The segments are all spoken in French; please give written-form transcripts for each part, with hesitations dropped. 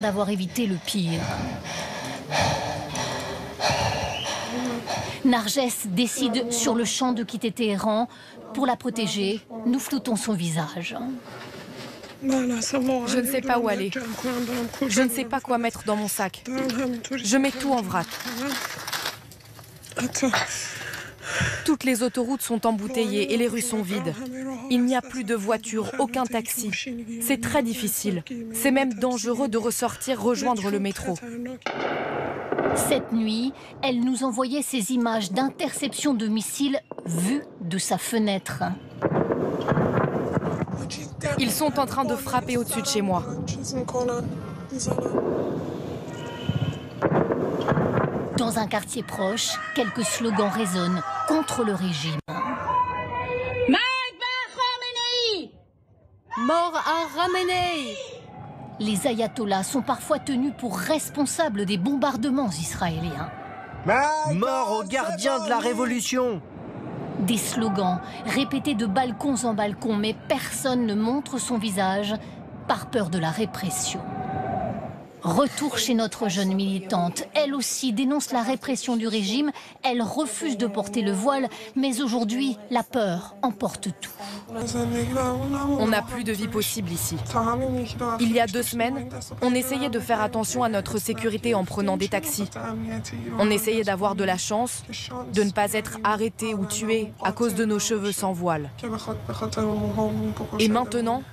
d'avoir évité le pire. Narges décide sur le champ de quitter Téhéran. Pour la protéger, nous floutons son visage. Je ne sais pas où aller. Je ne sais pas quoi mettre dans mon sac. Je mets tout en vrac. Toutes les autoroutes sont embouteillées et les rues sont vides. Il n'y a plus de voitures, aucun taxi. C'est très difficile. C'est même dangereux de ressortir rejoindre le métro. Cette nuit, elle nous envoyait ces images d'interception de missiles vues de sa fenêtre. Ils sont en train de frapper au-dessus de chez moi. Dans un quartier proche, quelques slogans résonnent contre le régime. Mort à Khamenei! Les ayatollahs sont parfois tenus pour responsables des bombardements israéliens. Mort aux gardiens de la révolution! Des slogans répétés de balcons en balcon, mais personne ne montre son visage par peur de la répression. Retour chez notre jeune militante. Elle aussi dénonce la répression du régime. Elle refuse de porter le voile, mais aujourd'hui, la peur emporte tout. On n'a plus de vie possible ici. Il y a 2 semaines, on essayait de faire attention à notre sécurité en prenant des taxis. On essayait d'avoir de la chance, de ne pas être arrêté ou tué à cause de nos cheveux sans voile. Et maintenant,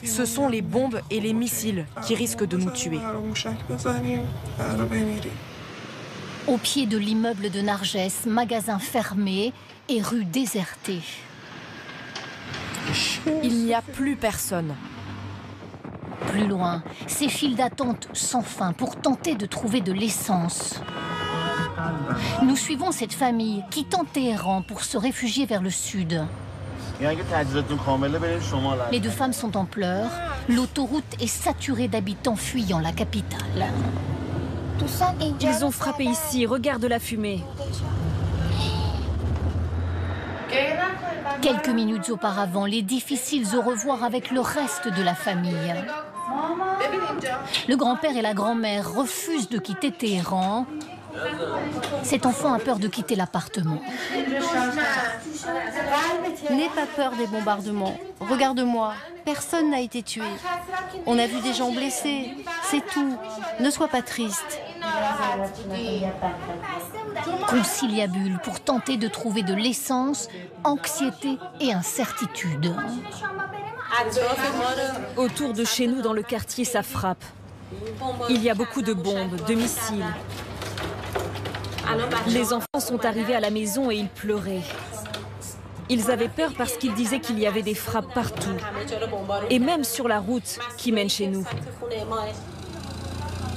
ce sont les bombes et les missiles qui risquent de nous tuer. Au pied de l'immeuble de Narges, magasin fermé et rue désertée. Il n'y a plus personne. Plus loin, ces files d'attente sans fin pour tenter de trouver de l'essence. Nous suivons cette famille quittant Téhéran pour se réfugier vers le sud. Les 2 femmes sont en pleurs. L'autoroute est saturée d'habitants fuyant la capitale. Ils ont frappé ici, regarde la fumée. Quelques minutes auparavant, les difficiles au revoir avec le reste de la famille. Le grand-père et la grand-mère refusent de quitter Téhéran. Cet enfant a peur de quitter l'appartement. N'aie pas peur des bombardements. Regarde-moi, personne n'a été tué. On a vu des gens blessés, c'est tout. Ne sois pas triste. Conciliabule pour tenter de trouver de l'essence, anxiété et incertitude. Autour de chez nous, dans le quartier, ça frappe. Il y a beaucoup de bombes, de missiles. Les enfants sont arrivés à la maison et ils pleuraient. Ils avaient peur parce qu'ils disaient qu'il y avait des frappes partout. Et même sur la route qui mène chez nous.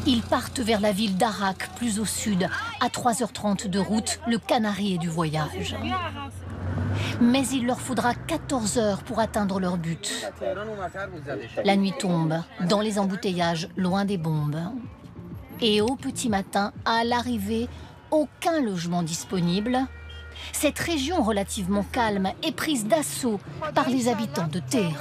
Ils partent vers la ville d'Arak, plus au sud. À 3h30 de route, le Canari du voyage. Mais il leur faudra 14 heures pour atteindre leur but. La nuit tombe, dans les embouteillages, loin des bombes. Et au petit matin, à l'arrivée, aucun logement disponible. Cette région relativement calme est prise d'assaut par les habitants de Téhéran.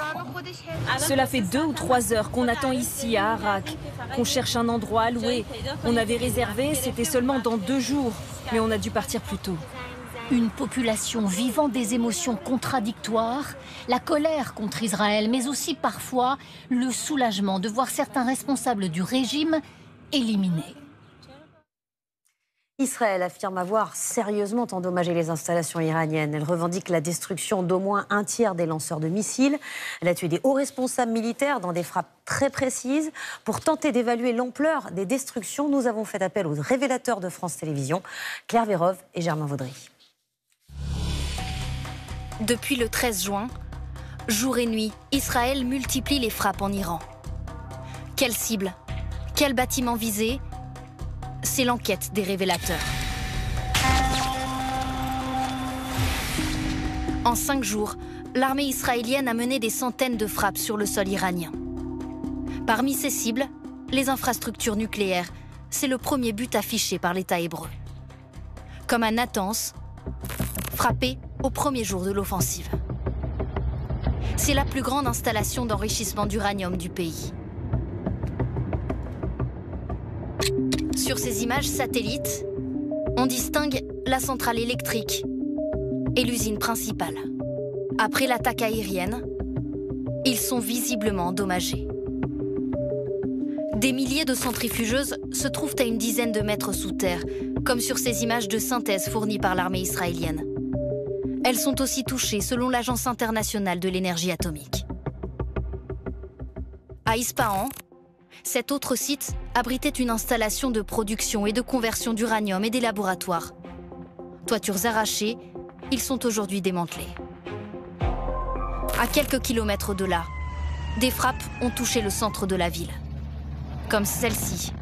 Cela fait 2 ou 3 heures qu'on attend ici à Arak, qu'on cherche un endroit à louer. On avait réservé, c'était seulement dans 2 jours, mais on a dû partir plus tôt. Une population vivant des émotions contradictoires, la colère contre Israël, mais aussi parfois le soulagement de voir certains responsables du régime éliminés. Israël affirme avoir sérieusement endommagé les installations iraniennes. Elle revendique la destruction d'au moins 1/3 des lanceurs de missiles. Elle a tué des hauts responsables militaires dans des frappes très précises. Pour tenter d'évaluer l'ampleur des destructions, nous avons fait appel aux révélateurs de France Télévisions, Claire Vérove et Germain Vaudry. Depuis le 13 juin, jour et nuit, Israël multiplie les frappes en Iran. Quelle cible? Quel bâtiment visé? C'est l'enquête des révélateurs. En 5 jours, l'armée israélienne a mené des centaines de frappes sur le sol iranien. Parmi ces cibles, les infrastructures nucléaires, c'est le premier but affiché par l'État hébreu. Comme à Natanz, frappé au premier jour de l'offensive. C'est la plus grande installation d'enrichissement d'uranium du pays. Sur ces images satellites, on distingue la centrale électrique et l'usine principale. Après l'attaque aérienne, ils sont visiblement endommagés. Des milliers de centrifugeuses se trouvent à une dizaine de mètres sous terre, comme sur ces images de synthèse fournies par l'armée israélienne. Elles sont aussi touchées selon l'Agence internationale de l'énergie atomique. À Ispahan, cet autre site abritait une installation de production et de conversion d'uranium et des laboratoires. Toitures arrachées, ils sont aujourd'hui démantelés. À quelques kilomètres de là, des frappes ont touché le centre de la ville. Comme celle-ci,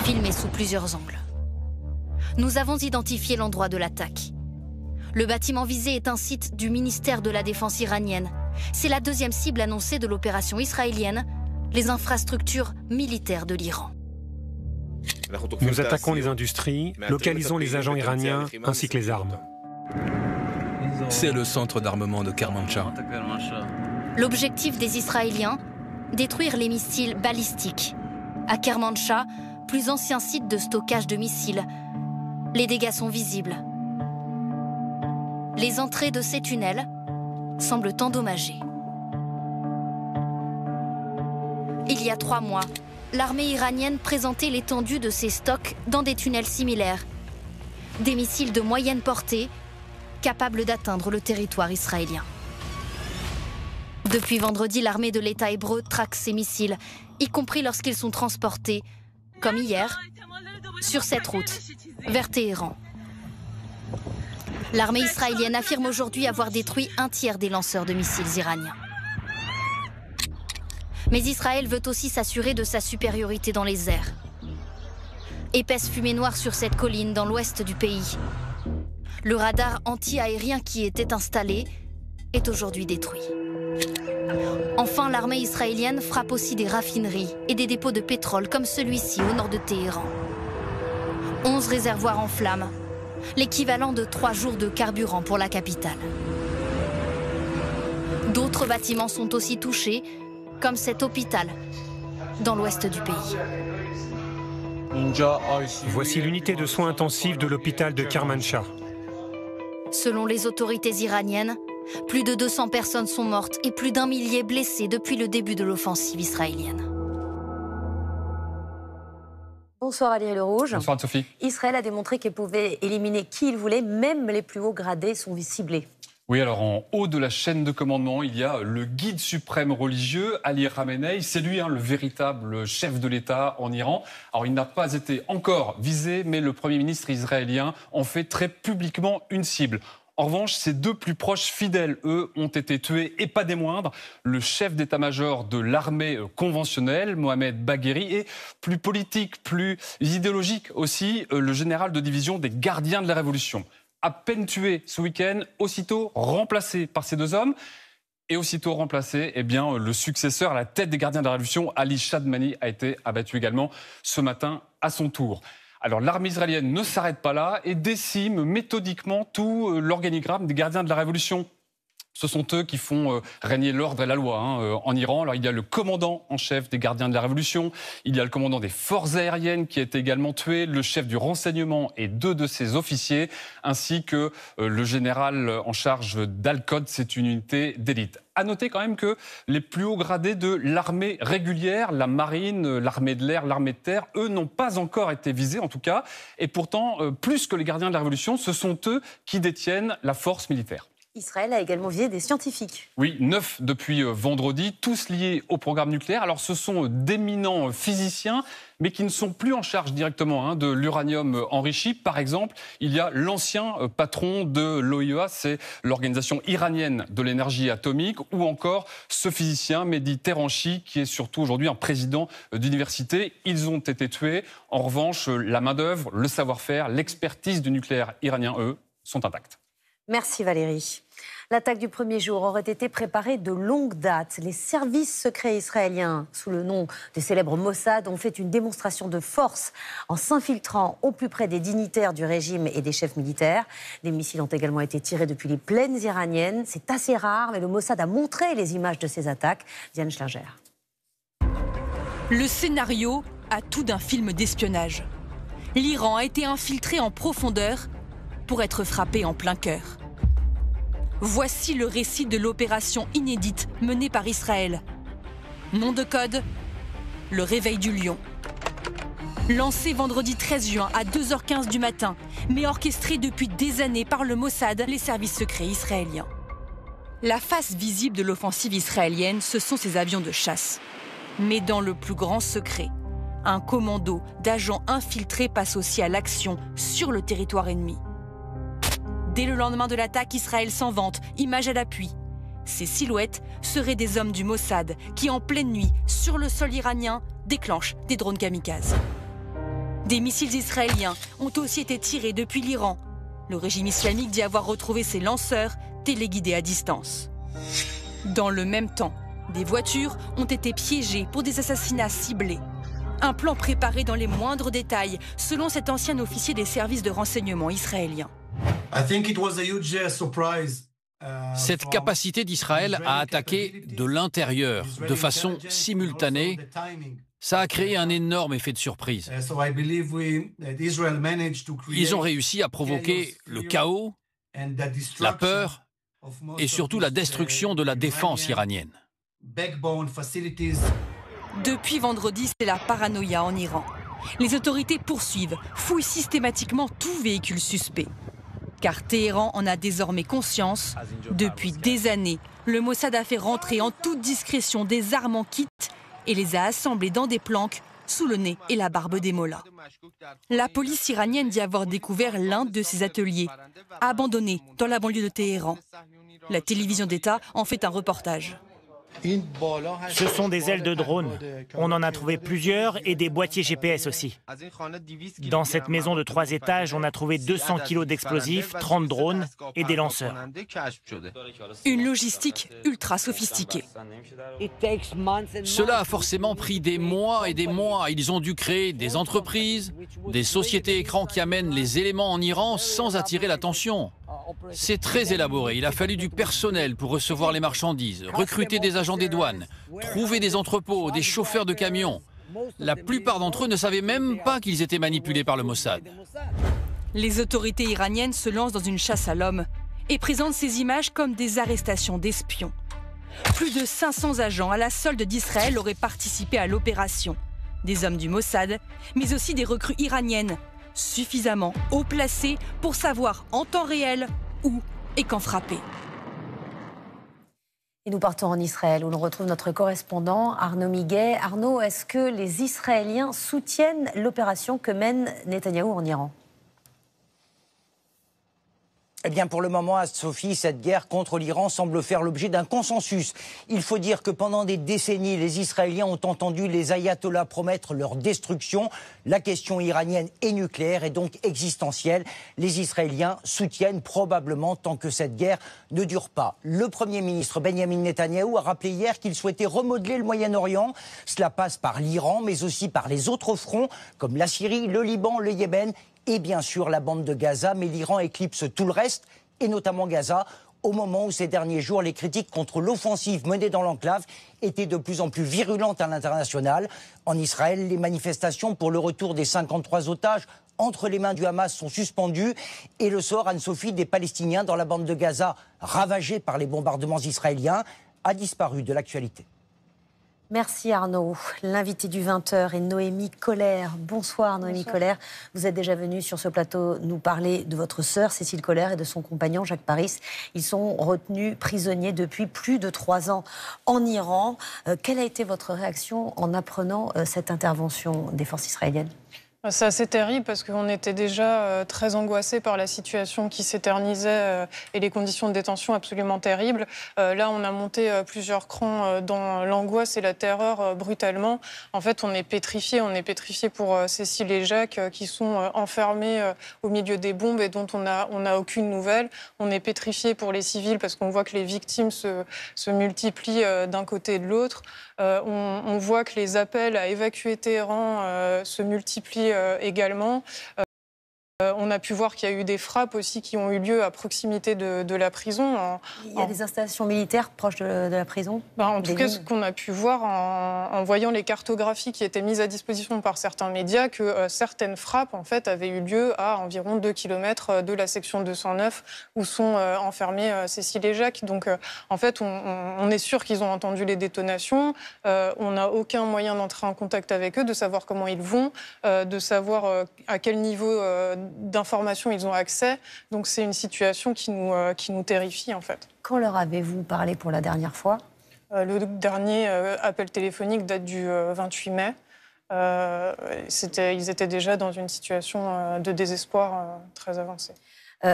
filmée sous plusieurs angles. Nous avons identifié l'endroit de l'attaque. Le bâtiment visé est un site du ministère de la Défense iranienne. C'est la deuxième cible annoncée de l'opération israélienne, les infrastructures militaires de l'Iran. Nous attaquons les industries, localisons les agents iraniens ainsi que les armes. C'est le centre d'armement de Kermanshah. L'objectif des Israéliens, détruire les missiles balistiques. À Kermanshah, plus ancien site de stockage de missiles, les dégâts sont visibles. Les entrées de ces tunnels semblent endommagées. Il y a 3 mois, l'armée iranienne présentait l'étendue de ses stocks dans des tunnels similaires. Des missiles de moyenne portée, capables d'atteindre le territoire israélien. Depuis vendredi, l'armée de l'État hébreu traque ces missiles, y compris lorsqu'ils sont transportés, comme hier, sur cette route, vers Téhéran. L'armée israélienne affirme aujourd'hui avoir détruit 1/3 des lanceurs de missiles iraniens. Mais Israël veut aussi s'assurer de sa supériorité dans les airs. Épaisse fumée noire sur cette colline dans l'ouest du pays. Le radar anti-aérien qui était installé est aujourd'hui détruit. Enfin, l'armée israélienne frappe aussi des raffineries et des dépôts de pétrole comme celui-ci au nord de Téhéran. 11 réservoirs en flammes, l'équivalent de 3 jours de carburant pour la capitale. D'autres bâtiments sont aussi touchés, comme cet hôpital, dans l'ouest du pays. Voici l'unité de soins intensifs de l'hôpital de Kermanshah. Selon les autorités iraniennes, plus de 200 personnes sont mortes et plus d'1 millier blessés depuis le début de l'offensive israélienne. Bonsoir Valérie Lerouge. Bonsoir Sophie. Israël a démontré qu'il pouvait éliminer qui il voulait, même les plus hauts gradés sont ciblés. Oui, alors en haut de la chaîne de commandement, il y a le guide suprême religieux, Ali Khamenei. C'est lui, le véritable chef de l'État en Iran. Alors il n'a pas été encore visé, mais le Premier ministre israélien en fait très publiquement une cible. En revanche, ses 2 plus proches fidèles, eux, ont été tués, et pas des moindres. Le chef d'état-major de l'armée conventionnelle, Mohamed Bagheri, et plus politique, plus idéologique aussi, le général de division des gardiens de la Révolution. À peine tué ce week-end, aussitôt remplacé par ces 2 hommes. Et aussitôt remplacé, le successeur à la tête des gardiens de la Révolution, Ali Shadmani, a été abattu également ce matin à son tour. Alors l'armée israélienne ne s'arrête pas là et décime méthodiquement tout l'organigramme des gardiens de la Révolution. Ce sont eux qui font régner l'ordre et la loi en Iran. Alors il y a le commandant en chef des gardiens de la Révolution, il y a le commandant des forces aériennes qui a été également tué, le chef du renseignement et 2 de ses officiers, ainsi que le général en charge d'Al-Qod, c'est une unité d'élite. À noter quand même que les plus hauts gradés de l'armée régulière, la marine, l'armée de l'air, l'armée de terre, eux n'ont pas encore été visés en tout cas. Et pourtant, plus que les gardiens de la Révolution, ce sont eux qui détiennent la force militaire. Israël a également visé des scientifiques. Oui, 9 depuis vendredi, tous liés au programme nucléaire. Alors ce sont d'éminents physiciens, mais qui ne sont plus en charge directement de l'uranium enrichi. Par exemple, il y a l'ancien patron de l'OIEA, c'est l'organisation iranienne de l'énergie atomique, ou encore ce physicien, Mehdi Teranchi, qui est surtout aujourd'hui un président d'université. Ils ont été tués. En revanche, la main-d'œuvre, le savoir-faire, l'expertise du nucléaire iranien, eux, sont intacts. Merci Valérie. L'attaque du premier jour aurait été préparée de longue date. Les services secrets israéliens, sous le nom du célèbre Mossad, ont fait une démonstration de force en s'infiltrant au plus près des dignitaires du régime et des chefs militaires. Des missiles ont également été tirés depuis les plaines iraniennes. C'est assez rare, mais le Mossad a montré les images de ces attaques. Diane Schlinger. Le scénario atout d'un film d'espionnage. L'Iran a été infiltré en profondeur pour être frappé en plein cœur. Voici le récit de l'opération inédite menée par Israël. Nom de code, le réveil du lion. Lancé vendredi 13 juin à 2h15 du matin, mais orchestré depuis des années par le Mossad, les services secrets israéliens. La face visible de l'offensive israélienne, ce sont ces avions de chasse. Mais dans le plus grand secret, un commando d'agents infiltrés passe aussi à l'action sur le territoire ennemi. Dès le lendemain de l'attaque, Israël s'en vante, image à l'appui. Ces silhouettes seraient des hommes du Mossad qui, en pleine nuit, sur le sol iranien, déclenchent des drones kamikazes. Des missiles israéliens ont aussi été tirés depuis l'Iran. Le régime islamique dit avoir retrouvé ses lanceurs téléguidés à distance. Dans le même temps, des voitures ont été piégées pour des assassinats ciblés. Un plan préparé dans les moindres détails, selon cet ancien officier des services de renseignement israéliens. Cette capacité d'Israël à attaquer de l'intérieur, de façon simultanée, ça a créé un énorme effet de surprise. Ils ont réussi à provoquer le chaos, la peur et surtout la destruction de la défense iranienne. Depuis vendredi, c'est la paranoïa en Iran. Les autorités poursuivent, fouillent systématiquement tout véhicule suspect. Car Téhéran en a désormais conscience. Depuis des années, le Mossad a fait rentrer en toute discrétion des armes en kit et les a assemblées dans des planques sous le nez et la barbe des mollahs. La police iranienne dit avoir découvert l'un de ces ateliers, abandonné dans la banlieue de Téhéran. La télévision d'État en fait un reportage. Ce sont des ailes de drone. On en a trouvé plusieurs et des boîtiers GPS aussi. Dans cette maison de 3 étages, on a trouvé 200 kilos d'explosifs, 30 drones et des lanceurs. Une logistique ultra sophistiquée. Cela a forcément pris des mois et des mois. Ils ont dû créer des entreprises, des sociétés écrans qui amènent les éléments en Iran sans attirer l'attention. C'est très élaboré. Il a fallu du personnel pour recevoir les marchandises, recruter des agents des douanes, trouver des entrepôts, des chauffeurs de camions. La plupart d'entre eux ne savaient même pas qu'ils étaient manipulés par le Mossad. Les autorités iraniennes se lancent dans une chasse à l'homme et présentent ces images comme des arrestations d'espions. Plus de 500 agents à la solde d'Israël auraient participé à l'opération. Des hommes du Mossad, mais aussi des recrues iraniennes, suffisamment haut placés pour savoir en temps réel où et quand frapper. Et nous partons en Israël où l'on retrouve notre correspondant Arnaud Miguet. Arnaud, est-ce que les Israéliens soutiennent l'opération que mène Netanyahou en Iran ? Eh bien, pour le moment, Sophie, cette guerre contre l'Iran semble faire l'objet d'un consensus. Il faut dire que pendant des décennies, les Israéliens ont entendu les ayatollahs promettre leur destruction. La question iranienne et nucléaire est donc existentielle. Les Israéliens soutiennent probablement tant que cette guerre ne dure pas. Le Premier ministre Benjamin Netanyahou a rappelé hier qu'il souhaitait remodeler le Moyen-Orient. Cela passe par l'Iran, mais aussi par les autres fronts, comme la Syrie, le Liban, le Yémen et bien sûr la bande de Gaza, mais l'Iran éclipse tout le reste, et notamment Gaza, au moment où ces derniers jours, les critiques contre l'offensive menée dans l'enclave étaient de plus en plus virulentes à l'international. En Israël, les manifestations pour le retour des 53 otages entre les mains du Hamas sont suspendues, et le sort, Anne-Sophie, des Palestiniens dans la bande de Gaza, ravagée par les bombardements israéliens, a disparu de l'actualité. Merci Arnaud. L'invité du 20h est Noémie Collaert. Bonsoir Noémie Collaert. Vous êtes déjà venue sur ce plateau nous parler de votre sœur Cécile Collaert et de son compagnon Jacques Paris. Ils sont retenus prisonniers depuis plus de 3 ans en Iran. Quelle a été votre réaction en apprenant cette intervention des forces israéliennes ? C'est assez terrible parce qu'on était déjà très angoissés par la situation qui s'éternisait et les conditions de détention absolument terribles. Là, on a monté plusieurs crans dans l'angoisse et la terreur brutalement. En fait, on est pétrifiés pour Cécile et Jacques qui sont enfermés au milieu des bombes et dont on a aucune nouvelle. On est pétrifiés pour les civils parce qu'on voit que les victimes se multiplient d'un côté et de l'autre. On voit que les appels à évacuer Téhéran se multiplient également. On a pu voir qu'il y a eu des frappes aussi qui ont eu lieu à proximité de la prison. Il y a des installations militaires proches de la prison? En tout cas, ce qu'on a pu voir en voyant les cartographies qui étaient mises à disposition par certains médias, que certaines frappes en fait, avaient eu lieu à environ 2 km de la section 209 où sont enfermés Cécile et Jacques. Donc en fait, on est sûr qu'ils ont entendu les détonations. On n'a aucun moyen d'entrer en contact avec eux, de savoir comment ils vont, de savoir à quel niveau d'informations ils ont accès. Donc c'est une situation qui nous terrifie en fait. Quand leur avez-vous parlé pour la dernière fois? Le dernier appel téléphonique date du 28 mai. Ils étaient déjà dans une situation de désespoir très avancée.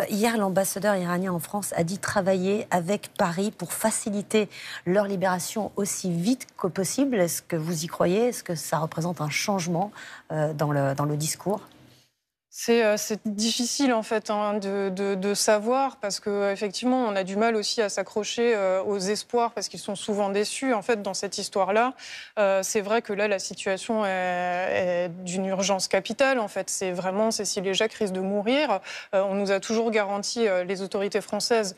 Hier, l'ambassadeur iranien en France a dit travailler avec Paris pour faciliter leur libération aussi vite que possible. Est-ce que vous y croyez? Est-ce que ça représente un changement dans le discours? C'est difficile en fait de savoir parce qu'effectivement on a du mal aussi à s'accrocher aux espoirs parce qu'ils sont souvent déçus en fait dans cette histoire-là. C'est vrai que là la situation est d'une urgence capitale en fait. C'est vraiment Cécile et Jacques risquent de mourir. On nous a toujours garanti, les autorités françaises,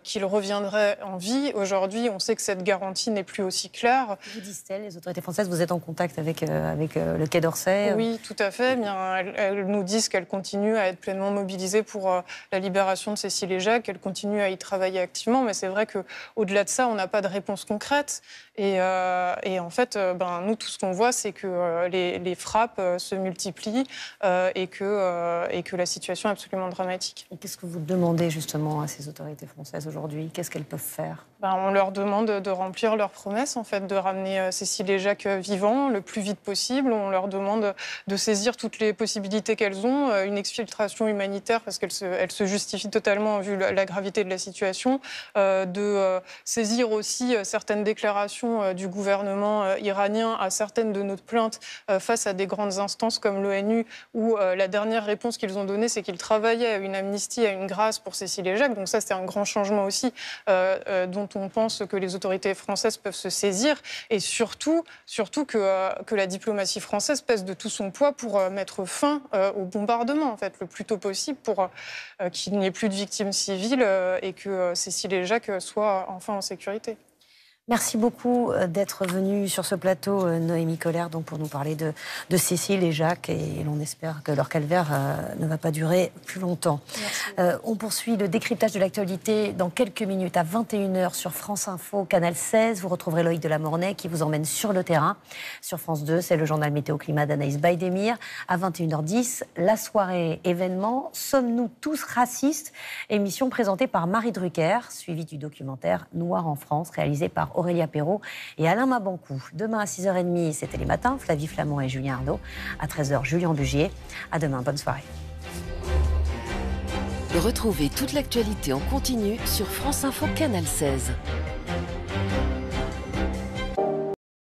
qu'ils reviendraient en vie. Aujourd'hui on sait que cette garantie n'est plus aussi claire. Vous disent-elles, les autorités françaises, vous êtes en contact avec le Quai d'Orsay? Oui, tout à fait. Bien, elles nous disent qu'elle continue à être pleinement mobilisée pour la libération de Cécile et Jacques, elle continue à y travailler activement, mais c'est vrai qu'au-delà de ça, on n'a pas de réponse concrète. Et en fait, nous, tout ce qu'on voit, c'est que les frappes se multiplient et que la situation est absolument dramatique. Et qu'est-ce que vous demandez justement à ces autorités françaises aujourd'hui? Qu'est-ce qu'elles peuvent faire? On leur demande de remplir leurs promesses, en fait, de ramener Cécile et Jacques vivants le plus vite possible. On leur demande de saisir toutes les possibilités qu'elles ont, une exfiltration humanitaire parce qu'elle se justifie totalement vu la gravité de la situation, de saisir aussi certaines déclarations du gouvernement iranien à certaines de nos plaintes face à des grandes instances comme l'ONU, où la dernière réponse qu'ils ont donnée, c'est qu'ils travaillaient à une amnistie, à une grâce pour Cécile et Jacques. Donc ça, c'est un grand changement aussi dont on pense que les autorités françaises peuvent se saisir, et surtout que la diplomatie française pèse de tout son poids pour mettre fin au bombardement, en fait, le plus tôt possible, pour qu'il n'y ait plus de victimes civiles et que Cécile et Jacques soient enfin en sécurité. Merci beaucoup d'être venue sur ce plateau, Noémie Coller, donc pour nous parler de Cécile et Jacques. Et l'on espère que leur calvaire ne va pas durer plus longtemps. On poursuit le décryptage de l'actualité dans quelques minutes à 21h sur France Info, Canal 16. Vous retrouverez Loïc Delamornay qui vous emmène sur le terrain. Sur France 2, c'est le journal météo-climat d'Anaïs Baïdemir. À 21h10, la soirée événement « Sommes-nous tous racistes ?» Émission présentée par Marie Drucker, suivie du documentaire « Noir en France » réalisé par Aurélia Perrault et Alain Mabancou. Demain à 6h30, c'est Télématin, Flavie Flamand et Julien Arnaud. À 13h, Julien Bugier. À demain, bonne soirée. Retrouvez toute l'actualité en continu sur France Info Canal 16.